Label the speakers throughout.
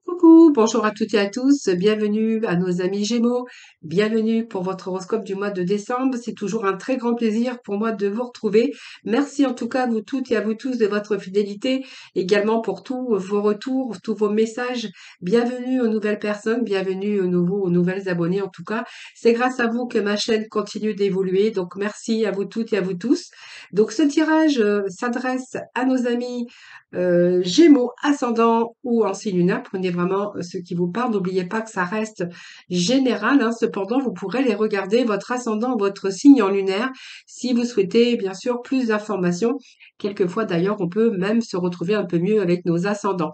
Speaker 1: Coucou, bonjour à toutes et à tous, bienvenue à nos amis Gémeaux, bienvenue pour votre horoscope du mois de décembre. C'est toujours un très grand plaisir pour moi de vous retrouver. Merci en tout cas à vous toutes et à vous tous de votre fidélité, également pour tous vos retours, tous vos messages. Bienvenue aux nouvelles personnes, bienvenue aux nouvelles abonnés en tout cas. C'est grâce à vous que ma chaîne continue d'évoluer, donc merci à vous toutes et à vous tous. Donc ce tirage s'adresse à nos amis Gémeaux, ascendant ou en signe lunaire, prenez vraiment ce qui vous parle. N'oubliez pas que ça reste général, hein. Cependant, vous pourrez les regarder, votre ascendant, votre signe en lunaire, si vous souhaitez bien sûr plus d'informations. Quelquefois d'ailleurs, on peut même se retrouver un peu mieux avec nos ascendants.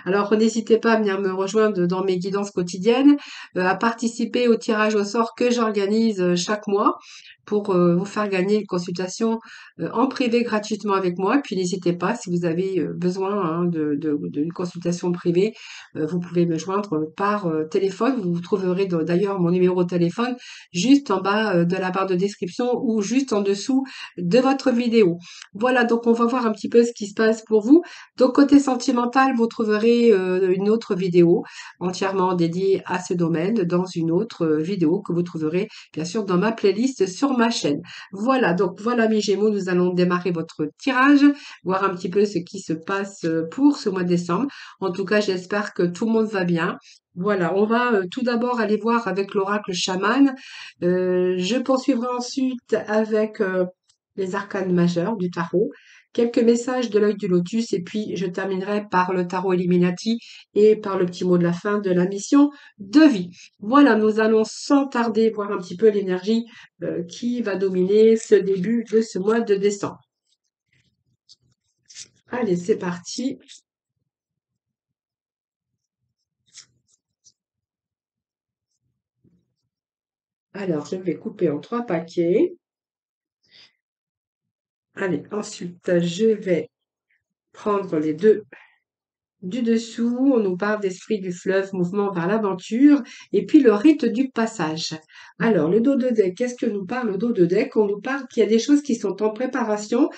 Speaker 1: Alors, n'hésitez pas à venir me rejoindre dans mes guidances quotidiennes, à participer au tirage au sort que j'organise chaque mois pour vous faire gagner une consultation en privé gratuitement avec moi. Et puis, n'hésitez pas, si vous avez besoin hein, d'une consultation privée, vous pouvez me joindre par téléphone. Vous trouverez d'ailleurs mon numéro de téléphone juste en bas de la barre de description ou juste en dessous de votre vidéo. Voilà, donc on va voir un petit peu ce qui se passe pour vous. Donc côté sentimental, vous trouverez une autre vidéo entièrement dédiée à ce domaine dans une autre vidéo que vous trouverez bien sûr dans ma playlist sur ma chaîne. Voilà, donc voilà mes Gémeaux, nous allons démarrer votre tirage, voir un petit peu ce qui se passe pour ce mois de décembre. En tout cas, j'espère que tout le monde va bien. Voilà, on va tout d'abord aller voir avec l'oracle chaman. Je poursuivrai ensuite avec les arcanes majeures du tarot, quelques messages de l'œil du lotus et puis je terminerai par le tarot Illuminati et par le petit mot de la fin de la mission de vie. Voilà, nous allons sans tarder voir un petit peu l'énergie qui va dominer ce début de ce mois de décembre. Allez, c'est parti. Alors, je vais couper en 3 paquets. Allez, ensuite, je vais prendre les deux du dessous. On nous parle d'esprit du fleuve, mouvement vers l'aventure, et puis le rite du passage. Alors, le dos de deck, qu'est-ce que nous parle le dos de deck? On nous parle qu'il y a des choses qui sont en préparation,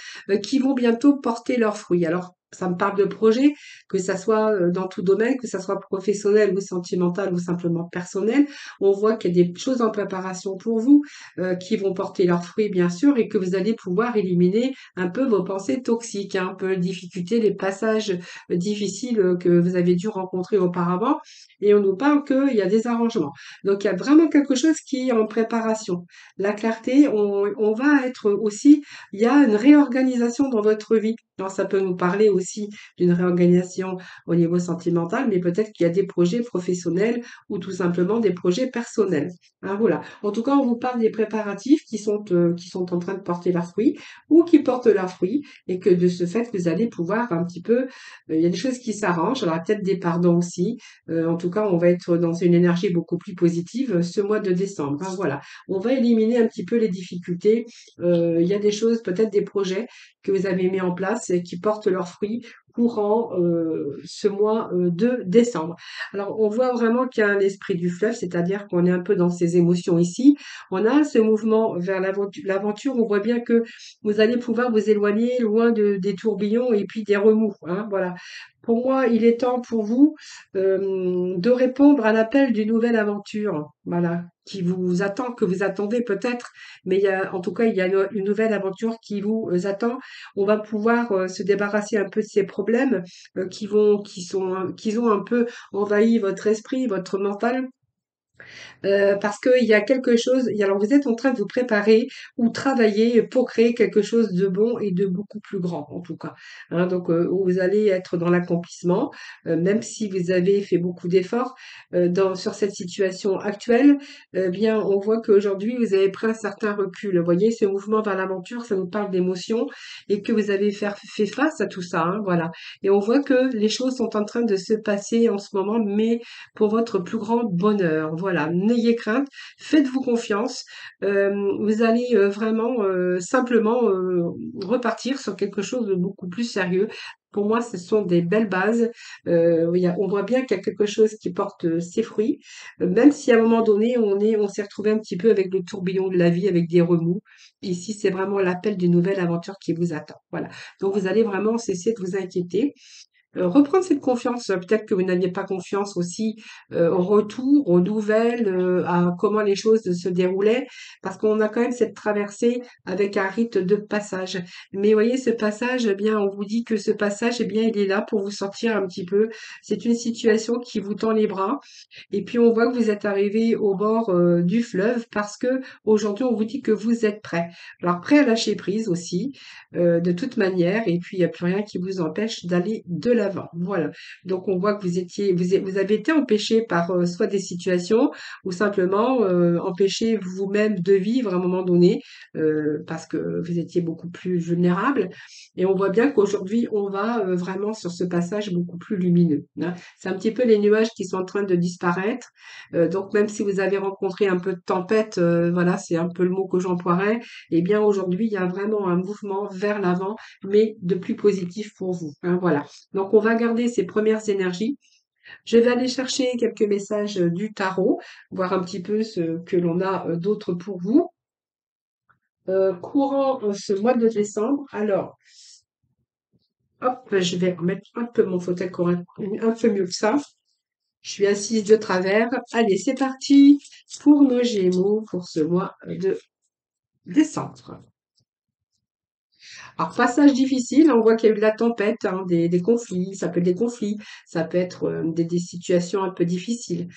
Speaker 1: qui vont bientôt porter leurs fruits. Alors, ça me parle de projet, que ça soit dans tout domaine, que ça soit professionnel ou sentimental ou simplement personnel. On voit qu'il y a des choses en préparation pour vous qui vont porter leurs fruits, bien sûr, et que vous allez pouvoir éliminer un peu vos pensées toxiques, hein, un peu les difficultés, les passages difficiles que vous avez dû rencontrer auparavant. Et on nous parle qu'il y a des arrangements. Donc, il y a vraiment quelque chose qui est en préparation. La clarté, on va être aussi, il y a une réorganisation dans votre vie. Alors, ça peut nous parler aussi d'une réorganisation au niveau sentimental, mais peut-être qu'il y a des projets professionnels ou tout simplement des projets personnels. Hein, voilà. En tout cas, on vous parle des préparatifs qui sont en train de porter leurs fruits ou qui portent leurs fruits et que de ce fait, vous allez pouvoir un petit peu il y a des choses qui s'arrangent. Alors, il y a peut-être des pardons aussi. En tout cas, on va être dans une énergie beaucoup plus positive ce mois de décembre. Hein, voilà. On va éliminer un petit peu les difficultés. Il y a des choses, peut-être des projets que vous avez mis en place et qui portent leurs fruits courant ce mois de décembre. Alors, on voit vraiment qu'il y a un esprit du fleuve, c'est-à-dire qu'on est un peu dans ses émotions ici. On a ce mouvement vers l'aventure. On voit bien que vous allez pouvoir vous éloigner loin des tourbillons et puis des remous. Hein, voilà. Pour moi, il est temps pour vous de répondre à l'appel d'une nouvelle aventure, voilà, qui vous attend, que vous attendez peut-être, mais en tout cas, il y a une nouvelle aventure qui vous attend. On va pouvoir se débarrasser un peu de ces problèmes qui ont un peu envahi votre esprit, votre mental. Parce qu'il y a quelque chose, alors vous êtes en train de vous préparer ou travailler pour créer quelque chose de bon et de beaucoup plus grand, en tout cas. Hein, donc, vous allez être dans l'accomplissement, même si vous avez fait beaucoup d'efforts sur cette situation actuelle, bien, on voit qu'aujourd'hui, vous avez pris un certain recul. Vous voyez, ce mouvement vers l'aventure, ça nous parle d'émotion et que vous avez fait face à tout ça, hein, voilà. Et on voit que les choses sont en train de se passer en ce moment, mais pour votre plus grand bonheur. Voilà, n'ayez crainte, faites-vous confiance. Vous allez vraiment simplement repartir sur quelque chose de beaucoup plus sérieux. Pour moi, ce sont des belles bases. On voit bien qu'il y a quelque chose qui porte ses fruits, même si à un moment donné, on s'est retrouvé un petit peu avec le tourbillon de la vie, avec des remous. Ici, c'est vraiment l'appel d'une nouvelle aventure qui vous attend. Voilà. Donc, vous allez vraiment cesser de vous inquiéter. reprendre cette confiance. Peut-être que vous n'aviez pas confiance aussi au retour, aux nouvelles, à comment les choses se déroulaient, parce qu'on a quand même cette traversée avec un rite de passage. Mais vous voyez, ce passage, eh bien, on vous dit que ce passage, eh bien, il est là pour vous sortir un petit peu. C'est une situation qui vous tend les bras. Et puis on voit que vous êtes arrivé au bord du fleuve parce que aujourd'hui on vous dit que vous êtes prêt. Alors prêt à lâcher prise aussi, de toute manière, et puis il n'y a plus rien qui vous empêche d'aller de l'avant. Voilà. Donc on voit que vous avez été empêché par soit des situations ou simplement empêché vous-même de vivre à un moment donné parce que vous étiez beaucoup plus vulnérable. Et on voit bien qu'aujourd'hui on va vraiment sur ce passage beaucoup plus lumineux, hein. C'est un petit peu les nuages qui sont en train de disparaître. Donc même si vous avez rencontré un peu de tempête, voilà, c'est un peu le mot que j'emploierais, eh bien aujourd'hui, il y a vraiment un mouvement vers l'avant, mais de plus positif pour vous, hein, voilà. Donc on va garder ces premières énergies. Je vais aller chercher quelques messages du tarot, voir un petit peu ce que l'on a d'autre pour vous. Courant ce mois de décembre. Alors, hop, je vais remettre un peu mon fauteuil un peu mieux que ça. Je suis assise de travers. Allez, c'est parti pour nos Gémeaux pour ce mois de décembre. Alors, passage difficile, on voit qu'il y a eu de la tempête, hein, des conflits, ça peut être des conflits, ça peut être des situations un peu difficiles.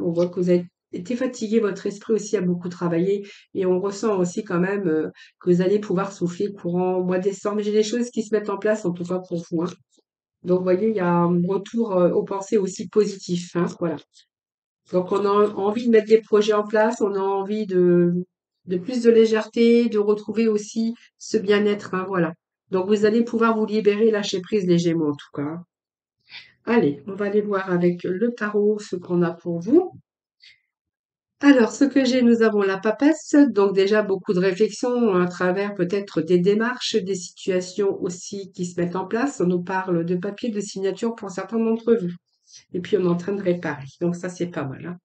Speaker 1: On voit que vous avez été fatigué, votre esprit aussi a beaucoup travaillé et on ressent aussi quand même que vous allez pouvoir souffler courant mois de décembre. J'ai des choses qui se mettent en place, en tout cas pour vous, hein. Donc, vous voyez, il y a un retour aux pensées aussi positif, hein, voilà. Donc, on a envie de mettre des projets en place, on a envie de plus de légèreté, de retrouver aussi ce bien-être, hein, voilà. Donc, vous allez pouvoir vous libérer, lâcher prise les Gémeaux, en tout cas, hein. Allez, on va aller voir avec le tarot ce qu'on a pour vous. Alors, ce que j'ai, nous avons la papesse, donc déjà beaucoup de réflexions à travers peut-être des démarches, des situations aussi qui se mettent en place. On nous parle de papier, de signature pour certains d'entre vous. Et puis, on est en train de réparer. Donc, ça, c'est pas mal, hein.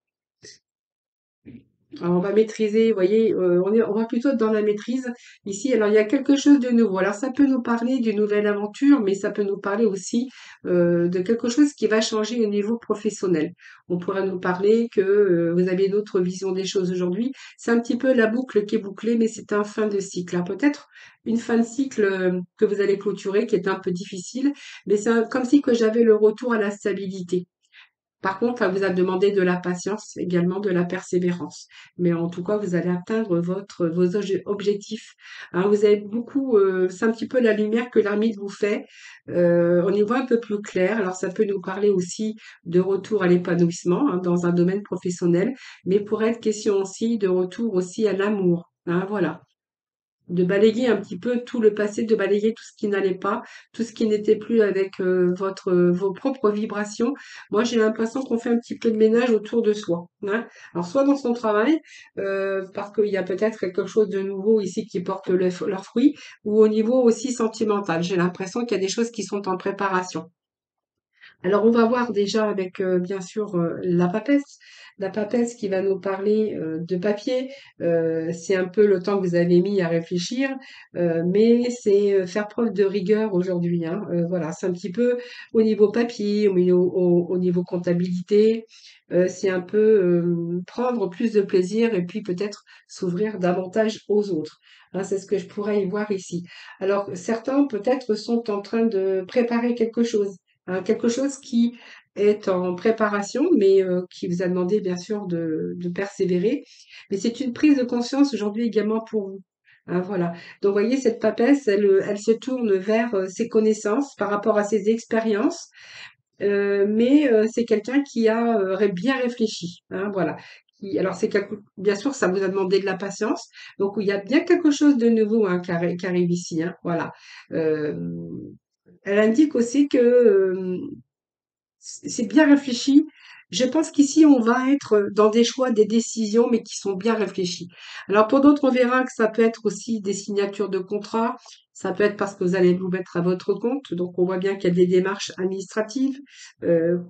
Speaker 1: Alors, on va maîtriser, vous voyez, on va plutôt être dans la maîtrise ici. Alors, il y a quelque chose de nouveau. Alors, ça peut nous parler d'une nouvelle aventure, mais ça peut nous parler aussi de quelque chose qui va changer au niveau professionnel. On pourrait nous parler que vous avez une autre vision des choses aujourd'hui. C'est un petit peu la boucle qui est bouclée, mais c'est un fin de cycle, hein. Peut-être une fin de cycle que vous allez clôturer, qui est un peu difficile, mais comme si que j'avais le retour à la stabilité. Par contre, ça vous a demandé de la patience, également de la persévérance. Mais en tout cas, vous allez atteindre vos objectifs, hein. Vous avez beaucoup, c'est un petit peu la lumière que l'ermite vous fait. On y voit un peu plus clair. Alors, ça peut nous parler aussi de retour à l'épanouissement, hein, dans un domaine professionnel, mais pourrait être question aussi de retour aussi à l'amour, hein, voilà. De balayer un petit peu tout le passé, de balayer tout ce qui n'allait pas, tout ce qui n'était plus avec vos propres vibrations. Moi, j'ai l'impression qu'on fait un petit peu de ménage autour de soi, hein. Alors, soit dans son travail, parce qu'il y a peut-être quelque chose de nouveau ici qui porte leurs fruits, ou au niveau aussi sentimental. J'ai l'impression qu'il y a des choses qui sont en préparation. Alors, on va voir déjà avec, bien sûr, la papesse. La papesse qui va nous parler de papier. C'est un peu le temps que vous avez mis à réfléchir, mais c'est faire preuve de rigueur aujourd'hui, hein. Voilà, c'est un petit peu au niveau papier, au niveau comptabilité. C'est un peu prendre plus de plaisir et puis peut-être s'ouvrir davantage aux autres, hein. C'est ce que je pourrais y voir ici. Alors, certains peut-être sont en train de préparer quelque chose, hein, quelque chose qui est en préparation, mais qui vous a demandé bien sûr de persévérer. Mais c'est une prise de conscience aujourd'hui également pour vous, hein, voilà. Donc, vous voyez, cette papesse, elle se tourne vers ses connaissances par rapport à ses expériences, mais c'est quelqu'un qui a bien réfléchi, hein, voilà. Alors, bien sûr, ça vous a demandé de la patience. Donc, il y a bien quelque chose de nouveau, hein, qui arrive ici, hein, voilà. Euh, Elle indique aussi que c'est bien réfléchi. Je pense qu'ici, on va être dans des choix, des décisions, mais qui sont bien réfléchis. Alors, pour d'autres, on verra que ça peut être aussi des signatures de contrats, Ça peut être parce que vous allez vous mettre à votre compte, donc on voit bien qu'il y a des démarches administratives,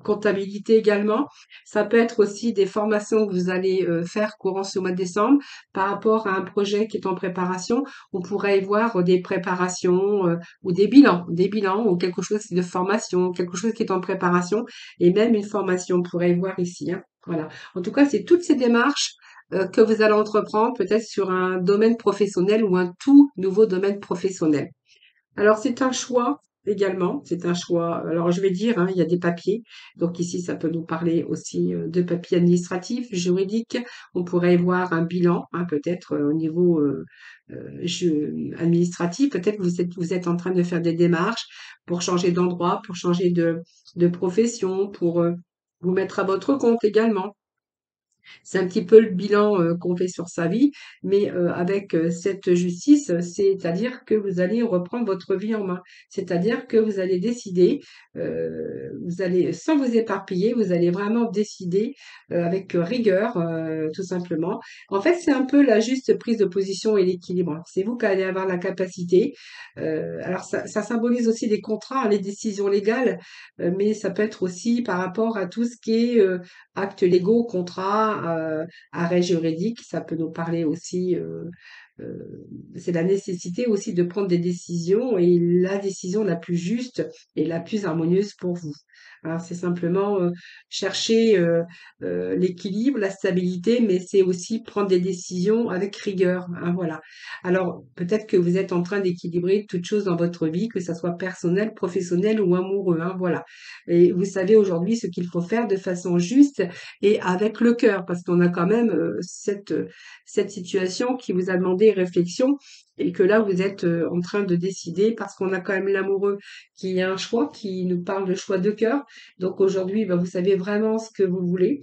Speaker 1: comptabilité également. Ça peut être aussi des formations que vous allez faire courant ce mois de décembre par rapport à un projet qui est en préparation. On pourrait y voir des préparations ou des bilans ou quelque chose de formation, quelque chose qui est en préparation et même une formation, on pourrait y voir ici, hein. Voilà. En tout cas, c'est toutes ces démarches que vous allez entreprendre peut-être sur un domaine professionnel ou un tout nouveau domaine professionnel. Alors c'est un choix également, c'est un choix. Alors je vais dire, hein, il y a des papiers. Donc ici, ça peut nous parler aussi de papiers administratifs, juridiques. On pourrait voir un bilan, hein, peut-être au niveau administratif. Peut-être que vous êtes en train de faire des démarches pour changer d'endroit, pour changer de profession, pour vous mettre à votre compte également. C'est un petit peu le bilan qu'on fait sur sa vie, mais avec cette justice, c'est-à-dire que vous allez reprendre votre vie en main. C'est-à-dire que vous allez décider, vous allez, sans vous éparpiller, vous allez vraiment décider avec rigueur, tout simplement. En fait, c'est un peu la juste prise de position et l'équilibre. C'est vous qui allez avoir la capacité. Alors, ça symbolise aussi les contrats, les décisions légales, mais ça peut être aussi par rapport à tout ce qui est actes légaux, contrats, arrêts juridiques, ça peut nous parler aussi, c'est la nécessité aussi de prendre des décisions et la décision la plus juste et la plus harmonieuse pour vous. Alors c'est simplement, chercher, l'équilibre, la stabilité, mais c'est aussi prendre des décisions avec rigueur, hein, voilà. Alors peut-être que vous êtes en train d'équilibrer toutes choses dans votre vie, que ça soit personnel, professionnel ou amoureux, hein, voilà. Et vous savez aujourd'hui ce qu'il faut faire de façon juste et avec le cœur, parce qu'on a quand même cette situation qui vous a demandé réflexion et que là vous êtes en train de décider parce qu'on a quand même l'amoureux qui a un choix, qui nous parle de choix de cœur. Donc aujourd'hui, ben, vous savez vraiment ce que vous voulez.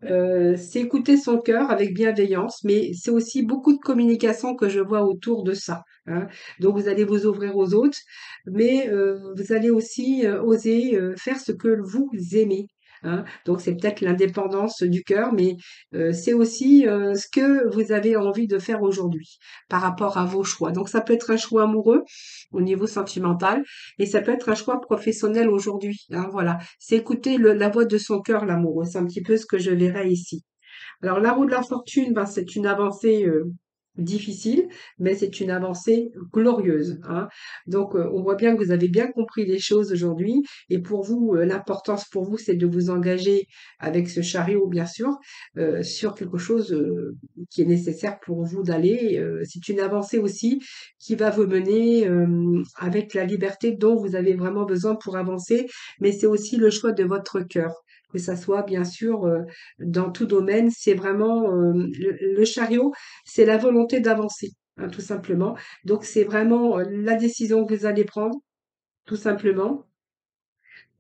Speaker 1: C'est écouter son cœur avec bienveillance, mais c'est aussi beaucoup de communication que je vois autour de ça, hein. Donc vous allez vous ouvrir aux autres, mais vous allez aussi oser faire ce que vous aimez, hein. Donc c'est peut-être l'indépendance du cœur, mais c'est aussi ce que vous avez envie de faire aujourd'hui par rapport à vos choix. Donc ça peut être un choix amoureux au niveau sentimental, et ça peut être un choix professionnel aujourd'hui, hein, voilà. C'est écouter la voix de son cœur, l'amoureux. C'est un petit peu ce que je verrai ici. Alors, la roue de la fortune, ben, c'est une avancée difficile, mais c'est une avancée glorieuse, hein. Donc, on voit bien que vous avez bien compris les choses aujourd'hui. Et pour vous, l'importance pour vous, c'est de vous engager avec ce chariot, bien sûr, sur quelque chose qui est nécessaire pour vous d'aller. C'est une avancée aussi qui va vous mener avec la liberté dont vous avez vraiment besoin pour avancer, mais c'est aussi le choix de votre cœur. Que ça soit bien sûr dans tout domaine, c'est vraiment le chariot, c'est la volonté d'avancer, hein, tout simplement. Donc c'est vraiment la décision que vous allez prendre, tout simplement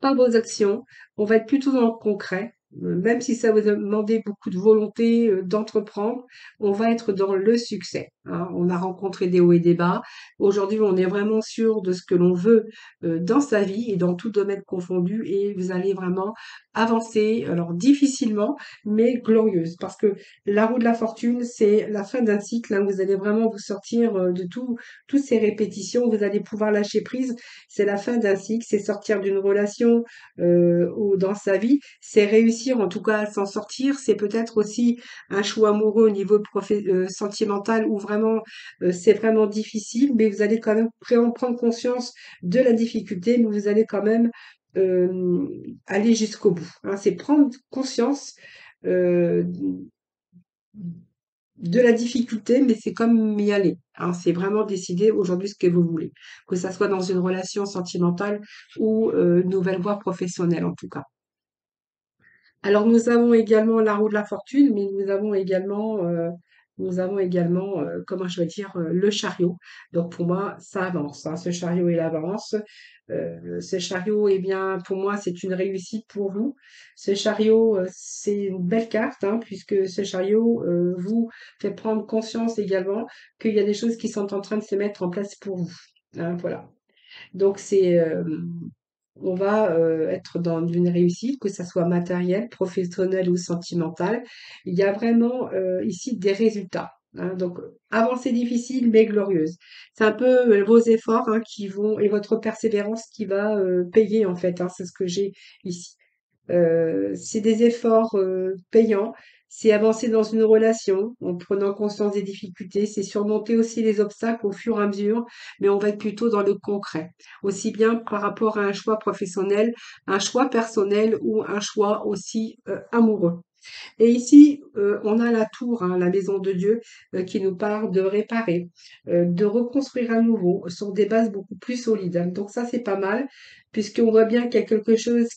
Speaker 1: par vos actions. On va être plutôt dans le concret. Même si ça vous a demandé beaucoup de volonté d'entreprendre, on va être dans le succès, hein. On a rencontré des hauts et des bas. Aujourd'hui, on est vraiment sûr de ce que l'on veut dans sa vie et dans tout domaine confondu. Et vous allez vraiment avancer, alors difficilement, mais glorieuse. Parce que la roue de la fortune, c'est la fin d'un cycle, hein. Vous allez vraiment vous sortir de toutes ces répétitions. Vous allez pouvoir lâcher prise. C'est la fin d'un cycle, c'est sortir d'une relation ou dans sa vie, c'est réussir en tout cas à s'en sortir. C'est peut-être aussi un choix amoureux au niveau sentimental où vraiment c'est vraiment difficile, mais vous allez quand même prendre conscience de la difficulté, mais vous allez quand même aller jusqu'au bout, hein. C'est prendre conscience euh, de la difficulté, mais c'est comme y aller, hein. C'est vraiment décider aujourd'hui ce que vous voulez, que ça soit dans une relation sentimentale ou une nouvelle voie professionnelle en tout cas. Alors nous avons également la roue de la fortune, mais nous avons également, comment je vais dire, le chariot. Donc pour moi, ça avance, hein. Ce chariot, il avance. Ce chariot, eh bien, pour moi, c'est une réussite pour vous. Ce chariot, c'est une belle carte, hein, puisque ce chariot vous fait prendre conscience également qu'il y a des choses qui sont en train de se mettre en place pour vous, hein, voilà. Donc on va être dans une réussite, que ça soit matérielle, professionnelle ou sentimentale. Il y a vraiment ici des résultats. Hein, donc, avancée difficile mais glorieuse. C'est un peu vos efforts hein, qui vont et votre persévérance qui va payer en fait. Hein, c'est ce que j'ai ici. C'est des efforts payants. C'est avancer dans une relation en prenant conscience des difficultés. C'est surmonter aussi les obstacles au fur et à mesure, mais on va être plutôt dans le concret. Aussi bien par rapport à un choix professionnel, un choix personnel ou un choix aussi amoureux. Et ici, on a la tour, hein, la maison de Dieu, qui nous parle de réparer, de reconstruire à nouveau sur des bases beaucoup plus solides. Hein. Donc ça, c'est pas mal, puisqu'on voit bien qu'il y a quelque chose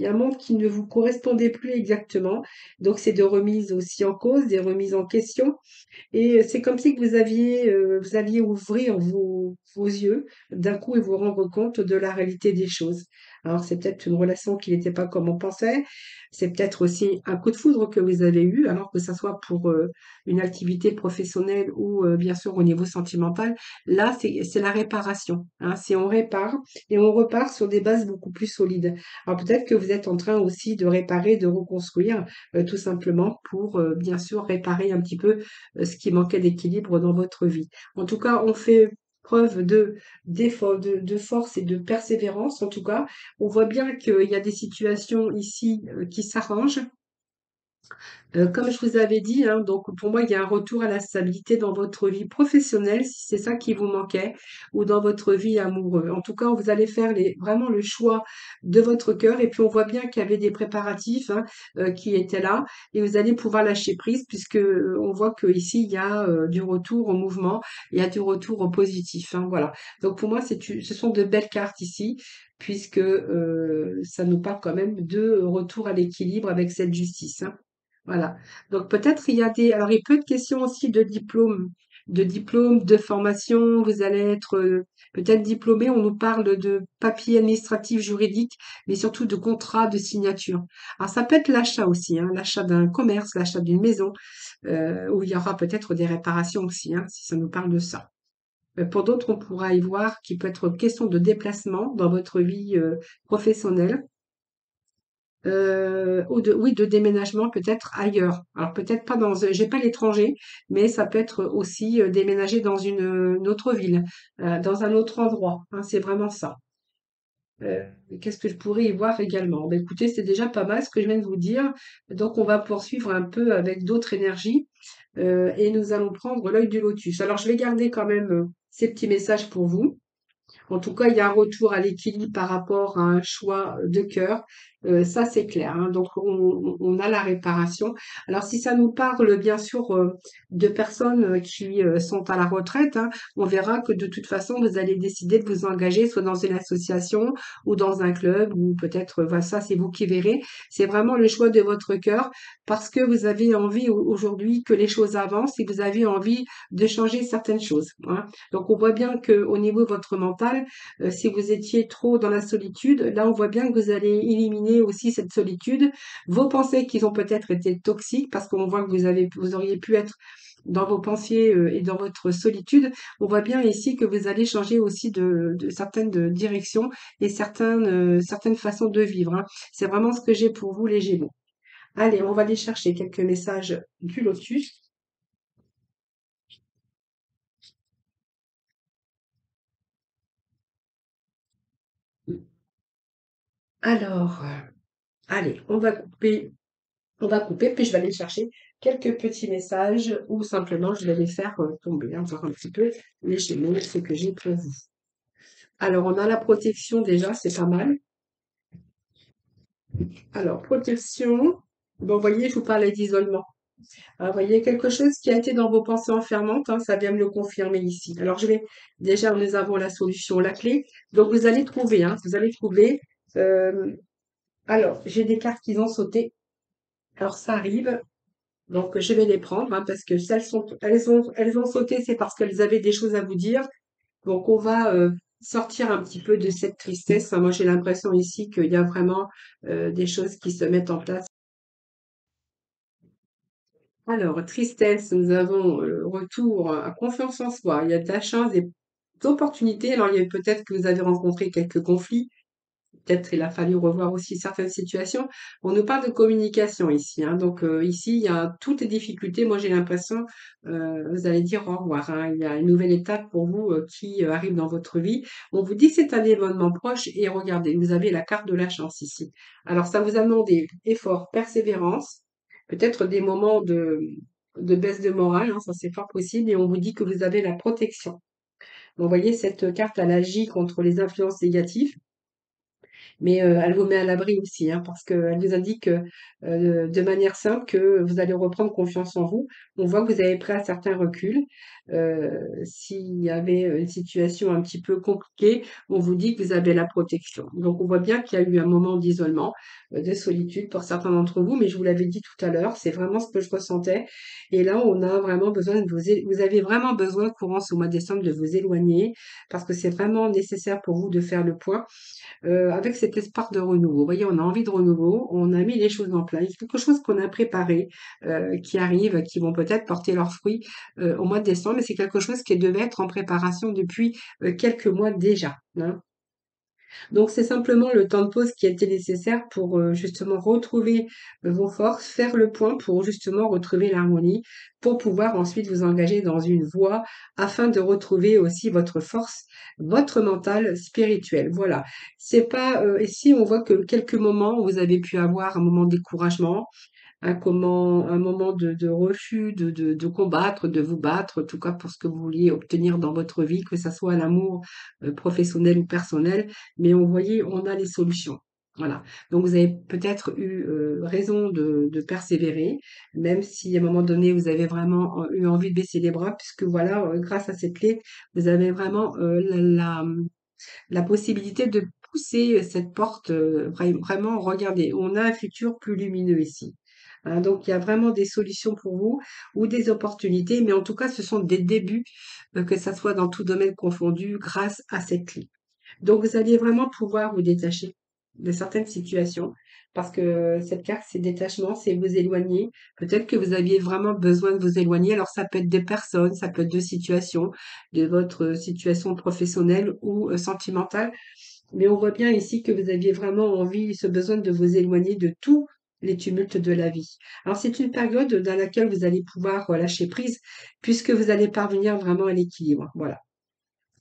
Speaker 1: un monde qui ne vous correspondait plus exactement. Donc c'est de remise aussi en cause, des remises en question. Et c'est comme si que vous alliez ouvrir vos yeux d'un coup et vous rendre compte de la réalité des choses. Alors, c'est peut-être une relation qui n'était pas comme on pensait. C'est peut-être aussi un coup de foudre que vous avez eu, alors que ça soit pour une activité professionnelle ou bien sûr au niveau sentimental. Là, c'est la réparation. Hein. C'est on répare et on repart sur des bases beaucoup plus solides. Alors, peut-être que vous êtes en train aussi de réparer, de reconstruire, tout simplement pour bien sûr réparer un petit peu ce qui manquait d'équilibre dans votre vie. En tout cas, on fait preuve de force et de persévérance. En tout cas, on voit bien qu'il y a des situations ici qui s'arrangent. Comme je vous avais dit, hein, donc pour moi, il y a un retour à la stabilité dans votre vie professionnelle, si c'est ça qui vous manquait, ou dans votre vie amoureuse. En tout cas, vous allez faire vraiment le choix de votre cœur, et puis on voit bien qu'il y avait des préparatifs hein, qui étaient là, et vous allez pouvoir lâcher prise, puisque on voit que ici il y a du retour au mouvement, il y a du retour au positif. Hein, voilà. Donc pour moi, ce sont de belles cartes ici puisque ça nous parle quand même de retour à l'équilibre avec cette justice. Hein. Voilà. Donc peut-être il y a alors il peut être question aussi de diplôme, de formation. Vous allez être peut-être diplômé. On nous parle de papiers administratifs, juridiques, mais surtout de contrats de signature. Alors ça peut être l'achat aussi, hein, l'achat d'un commerce, l'achat d'une maison, où il y aura peut-être des réparations aussi, hein, si ça nous parle de ça. Pour d'autres, on pourra y voir qu'il peut être question de déplacement dans votre vie professionnelle. Ou oui, de déménagement peut-être ailleurs. Alors peut-être pas j'ai pas l'étranger, mais ça peut être aussi déménager dans une autre ville, dans un autre endroit. Hein, c'est vraiment ça. Euh, Qu'est-ce que je pourrais y voir également? Ben, écoutez, c'est déjà pas mal ce que je viens de vous dire. Donc on va poursuivre un peu avec d'autres énergies et nous allons prendre l'œil du lotus. Alors je vais garder quand même ces petits messages pour vous. En tout cas, il y a un retour à l'équilibre par rapport à un choix de cœur. Ça, c'est clair. Hein. Donc, on a la réparation. Alors, si ça nous parle, bien sûr, de personnes qui sont à la retraite, hein, on verra que de toute façon, vous allez décider de vous engager soit dans une association ou dans un club ou peut-être, voilà, ça, c'est vous qui verrez. C'est vraiment le choix de votre cœur parce que vous avez envie aujourd'hui que les choses avancent et vous avez envie de changer certaines choses. Hein. Donc, on voit bien que au niveau de votre mental, si vous étiez trop dans la solitude, là, on voit bien que vous allez éliminer aussi cette solitude. Vos pensées qui ont peut-être été toxiques, parce qu'on voit que vous auriez pu être dans vos pensées et dans votre solitude. On voit bien ici que vous allez changer aussi de certaines directions et certaines façons de vivre. Hein. C'est vraiment ce que j'ai pour vous, les Gémeaux. Allez, on va aller chercher quelques messages du lotus. Alors, allez, on va couper, puis je vais aller chercher quelques petits messages ou simplement je vais les faire tomber, hein, voir un petit peu les Gémeaux, ce que j'ai pour vous. Alors, on a la protection déjà, c'est pas mal. Alors, protection, bon, vous voyez, je vous parlais d'isolement. Vous voyez, quelque chose qui a été dans vos pensées enfermantes, hein, ça vient me le confirmer ici. Alors, déjà, nous avons la solution, la clé. Donc, vous allez trouver, hein, vous allez trouver. euh, alors, j'ai des cartes qui ont sauté. Alors, ça arrive. Donc, je vais les prendre hein, parce que si elles ont sauté, c'est parce qu'elles avaient des choses à vous dire. Donc, on va sortir un petit peu de cette tristesse. Enfin, moi, j'ai l'impression ici qu'il y a vraiment des choses qui se mettent en place. Alors, tristesse, nous avons retour à confiance en soi. Il y a de la chance, des opportunités. Alors, il y a peut-être que vous avez rencontré quelques conflits peut-être il a fallu revoir aussi certaines situations. On nous parle de communication ici, hein. Donc ici, il y a toutes les difficultés. Moi, j'ai l'impression, vous allez dire au revoir, hein. Il y a une nouvelle étape pour vous qui arrive dans votre vie. On vous dit que c'est un événement proche et regardez, vous avez la carte de la chance ici. Alors, ça vous a demandé effort, persévérance, peut-être des moments de baisse de morale, hein, ça c'est fort possible, et on vous dit que vous avez la protection. Vous voyez, cette carte, elle agit contre les influences négatives, mais elle vous met à l'abri aussi, hein, parce qu'elle vous indique de manière simple que vous allez reprendre confiance en vous. On voit que vous avez pris un certain recul. S'il y avait une situation un petit peu compliquée, on vous dit que vous avez la protection. Donc on voit bien qu'il y a eu un moment d'isolement, de solitude pour certains d'entre vous, mais je vous l'avais dit tout à l'heure, c'est vraiment ce que je ressentais. Et là, on a vraiment besoin de vous avez vraiment besoin, courant ce mois de décembre, de vous éloigner, parce que c'est vraiment nécessaire pour vous de faire le point avec cet espoir de renouveau. Vous voyez, on a envie de renouveau, on a mis les choses en place, quelque chose qu'on a préparé, qui arrive, qui vont peut-être porter leurs fruits au mois de décembre, mais c'est quelque chose qui devait être en préparation depuis quelques mois déjà, hein. Donc c'est simplement le temps de pause qui a été nécessaire pour justement retrouver vos forces, faire le point pour justement retrouver l'harmonie, pour pouvoir ensuite vous engager dans une voie afin de retrouver aussi votre force, votre mental spirituel. Voilà. C'est pas ici on voit que quelques moments où vous avez pu avoir un moment de découragement, un moment de refus de combattre, de vous battre, en tout cas pour ce que vous vouliez obtenir dans votre vie, que ça soit l'amour professionnel ou personnel, mais on voyait, on a les solutions. Voilà. Donc vous avez peut-être eu raison de persévérer, même si à un moment donné vous avez vraiment eu envie de baisser les bras, puisque voilà, grâce à cette clé, vous avez vraiment la possibilité de pousser cette porte, vraiment, regardez, on a un futur plus lumineux ici. Hein, donc, il y a vraiment des solutions pour vous ou des opportunités, mais en tout cas, ce sont des débuts, que ça soit dans tout domaine confondu, grâce à cette clé. Donc, vous allez vraiment pouvoir vous détacher de certaines situations parce que cette carte, c'est détachement, c'est vous éloigner. Peut-être que vous aviez vraiment besoin de vous éloigner. Alors, ça peut être des personnes, ça peut être de situations, de votre situation professionnelle ou sentimentale. Mais on voit bien ici que vous aviez vraiment envie, ce besoin de vous éloigner de tous les tumultes de la vie. Alors, c'est une période dans laquelle vous allez pouvoir lâcher prise puisque vous allez parvenir vraiment à l'équilibre. Voilà.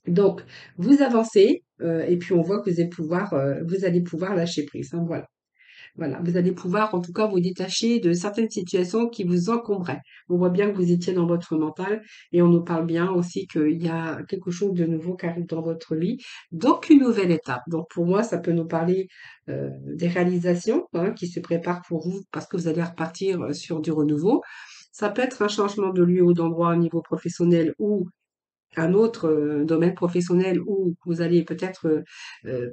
Speaker 1: Donc, vous avancez et puis on voit que vous allez pouvoir lâcher prise, hein, voilà. Voilà, vous allez pouvoir en tout cas vous détacher de certaines situations qui vous encombraient. On voit bien que vous étiez dans votre mental et on nous parle bien aussi qu'il y a quelque chose de nouveau qui arrive dans votre vie, donc une nouvelle étape. Donc pour moi, ça peut nous parler des réalisations hein, qui se préparent pour vous parce que vous allez repartir sur du renouveau. Ça peut être un changement de lieu ou d'endroit au niveau professionnel ou un autre domaine professionnel où vous allez peut-être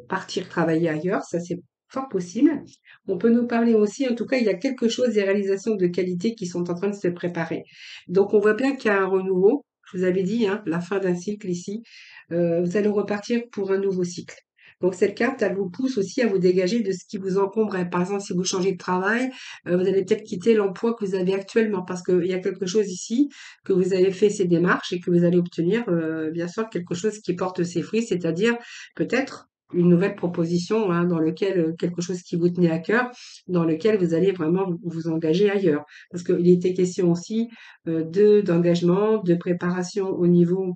Speaker 1: partir travailler ailleurs, ça c'est fort possible. On peut nous parler aussi, en tout cas, il y a quelque chose, des réalisations de qualité qui sont en train de se préparer. Donc on voit bien qu'il y a un renouveau. Je vous avais dit, hein, la fin d'un cycle ici. Vous allez repartir pour un nouveau cycle. Donc cette carte, elle vous pousse aussi à vous dégager de ce qui vous encombrait. Par exemple, si vous changez de travail, vous allez peut-être quitter l'emploi que vous avez actuellement parce qu'il y a quelque chose ici que vous avez fait ces démarches et que vous allez obtenir, bien sûr, quelque chose qui porte ses fruits, c'est-à-dire peut-être une nouvelle proposition hein, dans lequel quelque chose qui vous tenait à cœur, dans lequel vous allez vraiment vous engager ailleurs. Parce qu'il était question aussi d'engagement, de préparation au niveau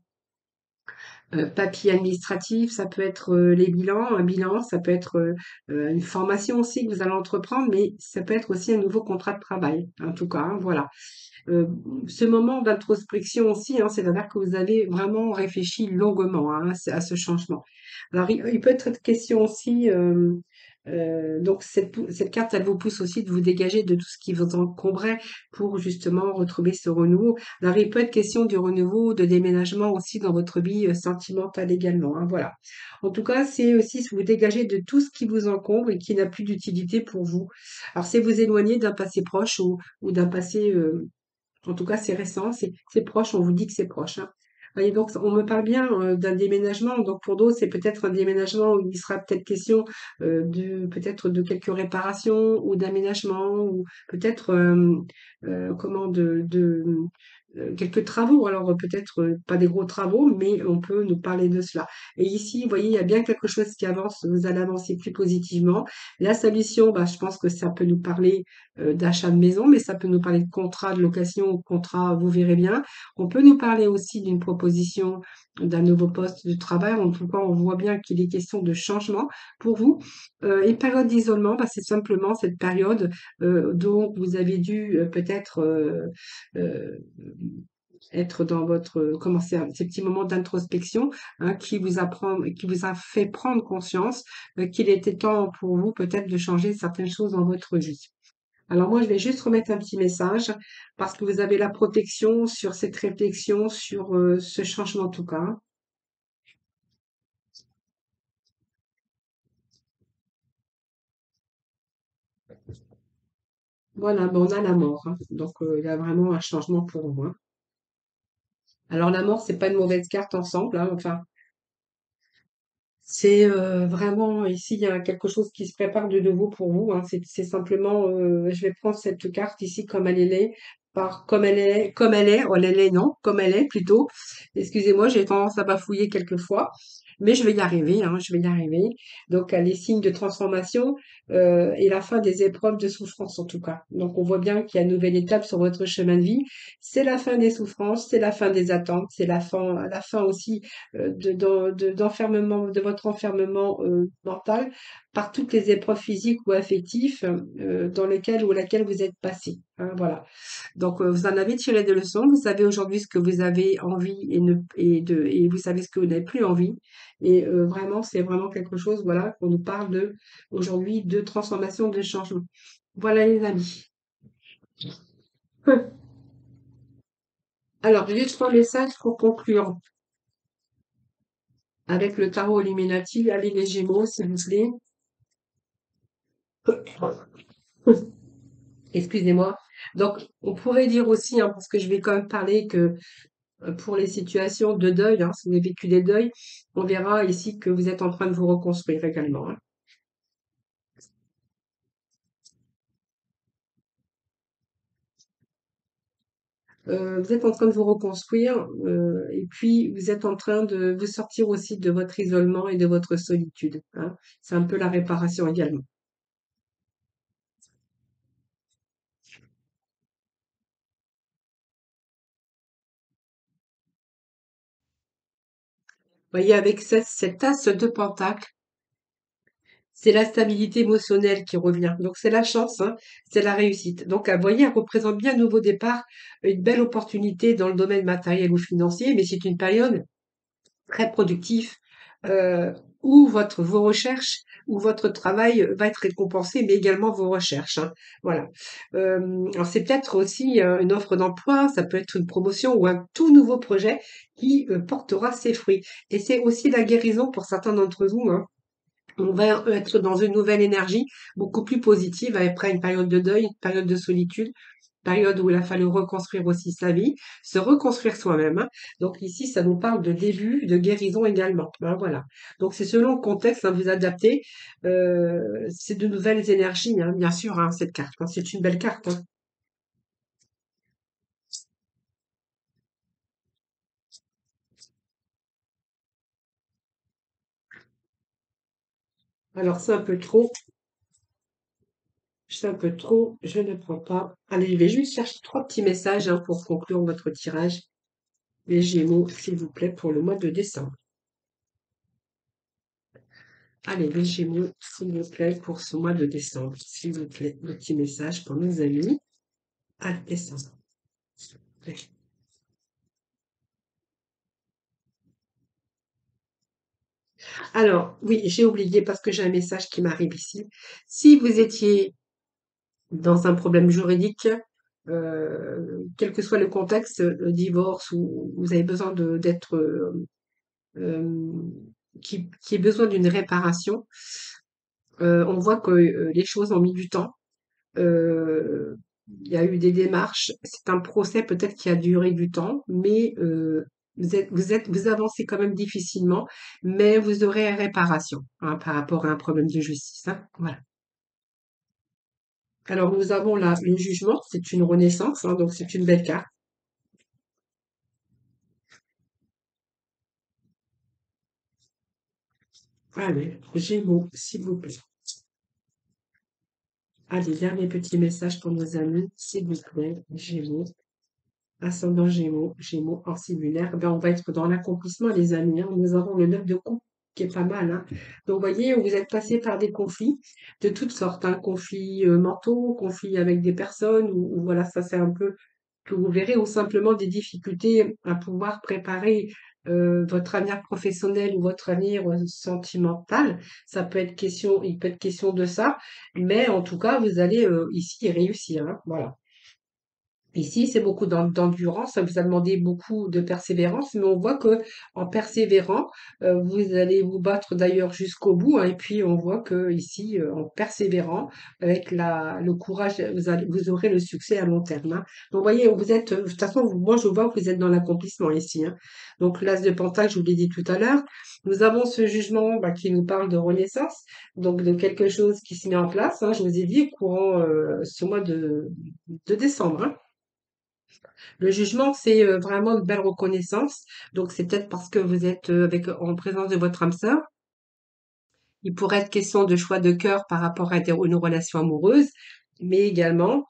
Speaker 1: papier administratif, ça peut être les bilans, un bilan, ça peut être une formation aussi que vous allez entreprendre, mais ça peut être aussi un nouveau contrat de travail, en tout cas, hein, voilà. Euh, Ce moment d'introspection aussi, hein, c'est-à-dire que vous avez vraiment réfléchi longuement hein, à ce changement. Alors, il peut être question aussi, donc cette carte, elle vous pousse aussi de vous dégager de tout ce qui vous encombrait pour justement retrouver ce renouveau. Alors, il peut être question du renouveau, de déménagement aussi dans votre vie sentimentale également, hein, voilà. En tout cas, c'est aussi se vous dégager de tout ce qui vous encombre et qui n'a plus d'utilité pour vous. Alors, c'est vous éloigner d'un passé proche ou d'un passé en tout cas, c'est récent, c'est proche, on vous dit que c'est proche, hein. Voyez, donc, on me parle bien d'un déménagement. Donc, pour d'autres, c'est peut-être un déménagement où il sera peut-être question peut-être de quelques réparations ou d'aménagement ou peut-être comment quelques travaux. Alors peut-être pas des gros travaux, mais on peut nous parler de cela. Et ici, vous voyez, il y a bien quelque chose qui avance. Vous allez avancer plus positivement. La solution, bah, je pense que ça peut nous parler d'achat de maison, mais ça peut nous parler de contrat de location ou contrat, vous verrez bien. On peut nous parler aussi d'une proposition d'un nouveau poste de travail. En tout cas, on voit bien qu'il est question de changement pour vous. Une période d'isolement, bah, c'est simplement cette période dont vous avez dû peut-être euh, être dans votre, comment c'est, ces petits moments d'introspection hein, qui vous a fait prendre conscience qu'il était temps pour vous peut-être de changer certaines choses dans votre vie. Alors moi, je vais juste remettre un petit message parce que vous avez la protection sur cette réflexion, sur ce changement en tout cas, hein. Voilà, ben, on a la mort, hein. Donc il y a vraiment un changement pour vous, hein. Alors la mort, c'est pas une mauvaise carte ensemble, hein, enfin, c'est vraiment ici, il y a quelque chose qui se prépare de nouveau pour vous, hein. C'est simplement, je vais prendre cette carte ici comme elle est, elle est non, comme elle est plutôt. Excusez-moi, j'ai tendance à bafouiller quelquefois, mais je vais y arriver, hein, je vais y arriver. Donc, les signes de transformation et la fin des épreuves de souffrance en tout cas. Donc, on voit bien qu'il y a une nouvelle étape sur votre chemin de vie. C'est la fin des souffrances, c'est la fin des attentes, c'est la fin aussi d'enfermement, de votre enfermement mental par toutes les épreuves physiques ou affectives dans lesquelles ou laquelle vous êtes passé, hein, voilà. Donc vous en avez tiré des leçons. Vous savez aujourd'hui ce que vous avez envie et vous savez ce que vous n'avez plus envie. Et vraiment, c'est vraiment quelque chose, voilà, qu'on nous parle de aujourd'hui de transformation, de changement. Voilà les amis. Alors, juste un message pour conclure avec le tarot Illuminati. Allez les Gémeaux, s'il vous plaît. Excusez-moi. Donc, on pourrait dire aussi, hein, parce que je vais quand même parler que pour les situations de deuil, hein, si vous avez vécu des deuils, on verra ici que vous êtes en train de vous reconstruire également, hein. Vous êtes en train de vous reconstruire et puis vous êtes en train de vous sortir aussi de votre isolement et de votre solitude, hein. C'est un peu la réparation également. Vous voyez, avec cette tasse de pentacle, c'est la stabilité émotionnelle qui revient. Donc c'est la chance, hein, c'est la réussite. Donc, vous voyez, elle représente bien un nouveau départ, une belle opportunité dans le domaine matériel ou financier, mais c'est une période très productif où vos recherches, où votre travail va être récompensé, mais également vos recherches, hein. Voilà. Alors c'est peut-être aussi une offre d'emploi, ça peut être une promotion ou un tout nouveau projet qui portera ses fruits. Et c'est aussi la guérison pour certains d'entre vous, hein. On va être dans une nouvelle énergie, beaucoup plus positive après une période de deuil, une période de solitude, période où il a fallu reconstruire aussi sa vie, se reconstruire soi-même, hein. Donc ici, ça nous parle de début, de guérison également, hein, voilà. Donc c'est selon le contexte, hein, vous adaptez. C'est de nouvelles énergies, hein, bien sûr, hein, cette carte, hein. C'est une belle carte, hein. Alors c'est un peu trop, c'est un peu trop, je ne prends pas. Allez, je vais juste chercher trois petits messages hein, pour conclure votre tirage. Les Gémeaux, s'il vous plaît, pour le mois de décembre. Allez, les Gémeaux, s'il vous plaît, pour ce mois de décembre. S'il vous plaît, le petit message pour nos amis. À décembre. S'il vous plaît. Alors, oui, j'ai oublié parce que j'ai un message qui m'arrive ici. Si vous étiez dans un problème juridique, quel que soit le contexte, le divorce ou vous avez besoin d'être euh, qui ait besoin d'une réparation, on voit que les choses ont mis du temps. Euh, il y a eu des démarches. C'est un procès peut-être qui a duré du temps, mais vous avancez quand même difficilement, mais vous aurez réparation hein, par rapport à un problème de justice, hein. Voilà. Alors nous avons là le jugement, c'est une renaissance, hein, donc c'est une belle carte. Allez, Gémeaux, s'il vous plaît. Allez, dernier petit message pour nos amis, s'il vous plaît, Gémeaux. Ascendant Gémeaux, Gémeaux hors cellulaire, ben on va être dans l'accomplissement, les amis, hein. Nous avons le 9 de coupe qui est pas mal, hein. Donc, vous voyez, vous êtes passé par des conflits de toutes sortes, hein, conflits mentaux, conflits avec des personnes, ou voilà, ça c'est un peu que vous verrez, ou simplement des difficultés à pouvoir préparer votre avenir professionnel ou votre avenir sentimental. Ça peut être question, il peut être question de ça, mais en tout cas, vous allez ici réussir, hein, voilà. Ici, c'est beaucoup d'endurance, ça vous a demandé beaucoup de persévérance, mais on voit que en persévérant, vous allez vous battre d'ailleurs jusqu'au bout, hein, et puis on voit que ici, en persévérant, avec le courage, vous aurez le succès à long terme, hein. Donc, vous voyez, vous êtes, de toute façon, moi, je vois que vous êtes dans l'accomplissement ici, hein. Donc, l'as de Pentacle, je vous l'ai dit tout à l'heure. Nous avons ce jugement, bah, qui nous parle de renaissance, donc de quelque chose qui se met en place, hein. Je vous ai dit, courant ce mois de décembre, hein. Le jugement, c'est vraiment une belle reconnaissance. Donc, c'est peut-être parce que vous êtes en présence de votre âme sœur. Il pourrait être question de choix de cœur par rapport à une relation amoureuse, mais également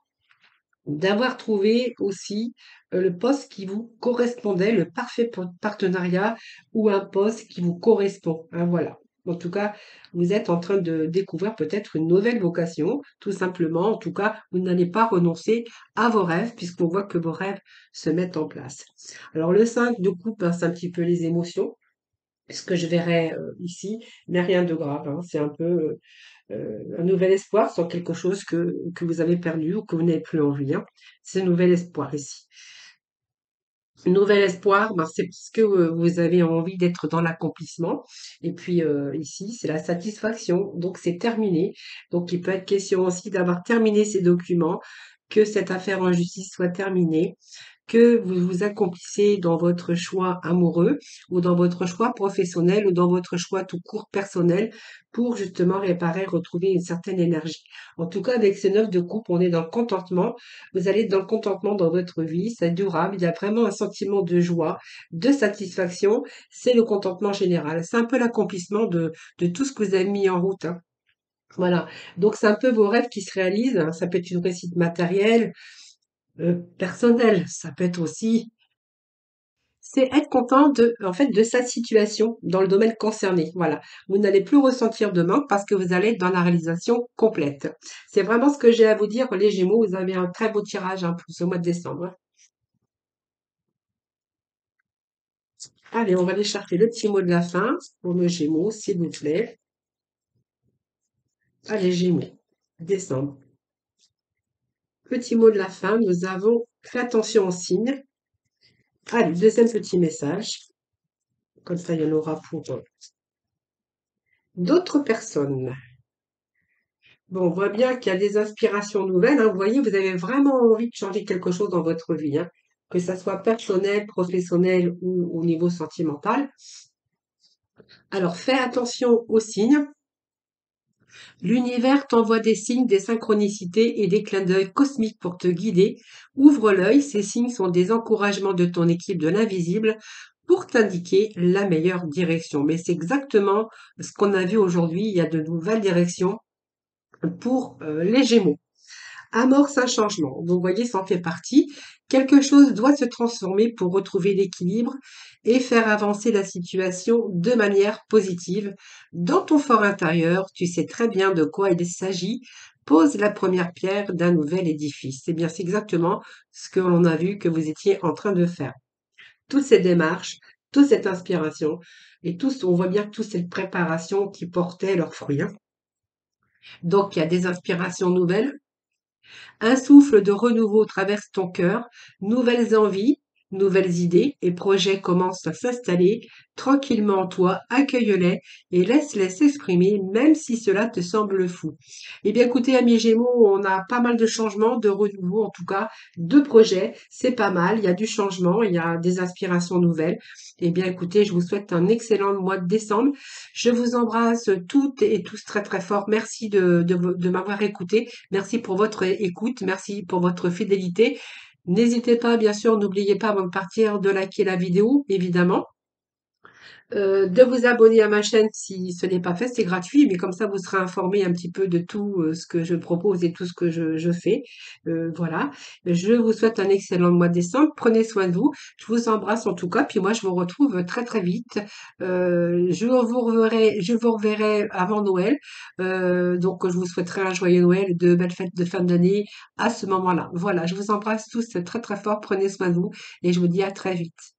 Speaker 1: d'avoir trouvé aussi le poste qui vous correspondait, le parfait partenariat ou un poste qui vous correspond, hein, voilà. En tout cas, vous êtes en train de découvrir peut-être une nouvelle vocation, tout simplement. En tout cas, vous n'allez pas renoncer à vos rêves puisqu'on voit que vos rêves se mettent en place. Alors, le 5 de coupe, hein, c'est un petit peu les émotions, ce que je verrai ici, mais rien de grave, hein. C'est un peu un nouvel espoir sur quelque chose que vous avez perdu ou que vous n'avez plus envie, hein. C'est un nouvel espoir ici. Nouvel espoir, ben, c'est parce que vous avez envie d'être dans l'accomplissement. Et puis ici, c'est la satisfaction. Donc c'est terminé. Donc il peut être question aussi d'avoir terminé ces documents, que cette affaire en justice soit terminée, que vous vous accomplissez dans votre choix amoureux ou dans votre choix professionnel ou dans votre choix tout court personnel pour justement réparer, retrouver une certaine énergie. En tout cas, avec ce 9 de coupe, on est dans le contentement. Vous allez être dans le contentement dans votre vie, c'est durable. Il y a vraiment un sentiment de joie, de satisfaction. C'est le contentement général. C'est un peu l'accomplissement de tout ce que vous avez mis en route, hein. Voilà. Donc, c'est un peu vos rêves qui se réalisent, hein. Ça peut être une réussite matérielle, personnelle. Ça peut être aussi c'est être content en fait, de sa situation dans le domaine concerné. Voilà. Vous n'allez plus ressentir de manque parce que vous allez être dans la réalisation complète. C'est vraiment ce que j'ai à vous dire, les Gémeaux. Vous avez un très beau tirage, hein, pour ce mois de décembre, hein. Allez, on va aller chercher le petit mot de la fin pour le Gémeaux, s'il vous plaît. Allez, Gémeaux, décembre. Petit mot de la fin, nous avons fait attention aux signes. Allez, deuxième petit message. Comme ça, il y en aura pour d'autres personnes. Bon, on voit bien qu'il y a des inspirations nouvelles, hein. Vous voyez, vous avez vraiment envie de changer quelque chose dans votre vie, hein, que ça soit personnel, professionnel ou au niveau sentimental. Alors, fais attention aux signes. L'univers t'envoie des signes, des synchronicités et des clins d'œil cosmiques pour te guider. Ouvre l'œil, ces signes sont des encouragements de ton équipe de l'invisible pour t'indiquer la meilleure direction. Mais c'est exactement ce qu'on a vu aujourd'hui. Il y a de nouvelles directions pour les Gémeaux. Amorce un changement. Donc, vous voyez, ça en fait partie. Quelque chose doit se transformer pour retrouver l'équilibre et faire avancer la situation de manière positive. Dans ton fort intérieur, tu sais très bien de quoi il s'agit. Pose la première pierre d'un nouvel édifice. C'est bien, c'est exactement ce que l'on a vu que vous étiez en train de faire. Toutes ces démarches, toute cette inspiration et tout, on voit bien toutes ces préparations qui portaient leurs fruits, hein. Donc, il y a des inspirations nouvelles. Un souffle de renouveau traverse ton cœur, nouvelles envies, nouvelles idées et projets commencent à s'installer tranquillement en toi, accueille-les et laisse-les s'exprimer même si cela te semble fou. Eh bien écoutez, amis Gémeaux, on a pas mal de changements, de renouveau en tout cas, de projets, c'est pas mal, il y a du changement, il y a des inspirations nouvelles. Eh bien écoutez, je vous souhaite un excellent mois de décembre. Je vous embrasse toutes et tous très très fort. Merci de m'avoir écouté. Merci pour votre écoute. Merci pour votre fidélité. N'hésitez pas, bien sûr, n'oubliez pas avant de partir de liker la vidéo, évidemment. de vous abonner à ma chaîne si ce n'est pas fait, c'est gratuit, mais comme ça vous serez informé un petit peu de tout ce que je propose et tout ce que je fais. Voilà. Je vous souhaite un excellent mois de décembre. Prenez soin de vous. Je vous embrasse en tout cas. Puis moi, je vous retrouve très très vite. Je vous reverrai avant Noël. Donc, je vous souhaiterai un joyeux Noël, de belles fêtes de fin d'année à ce moment-là. Voilà. Je vous embrasse tous très très fort. Prenez soin de vous et je vous dis à très vite.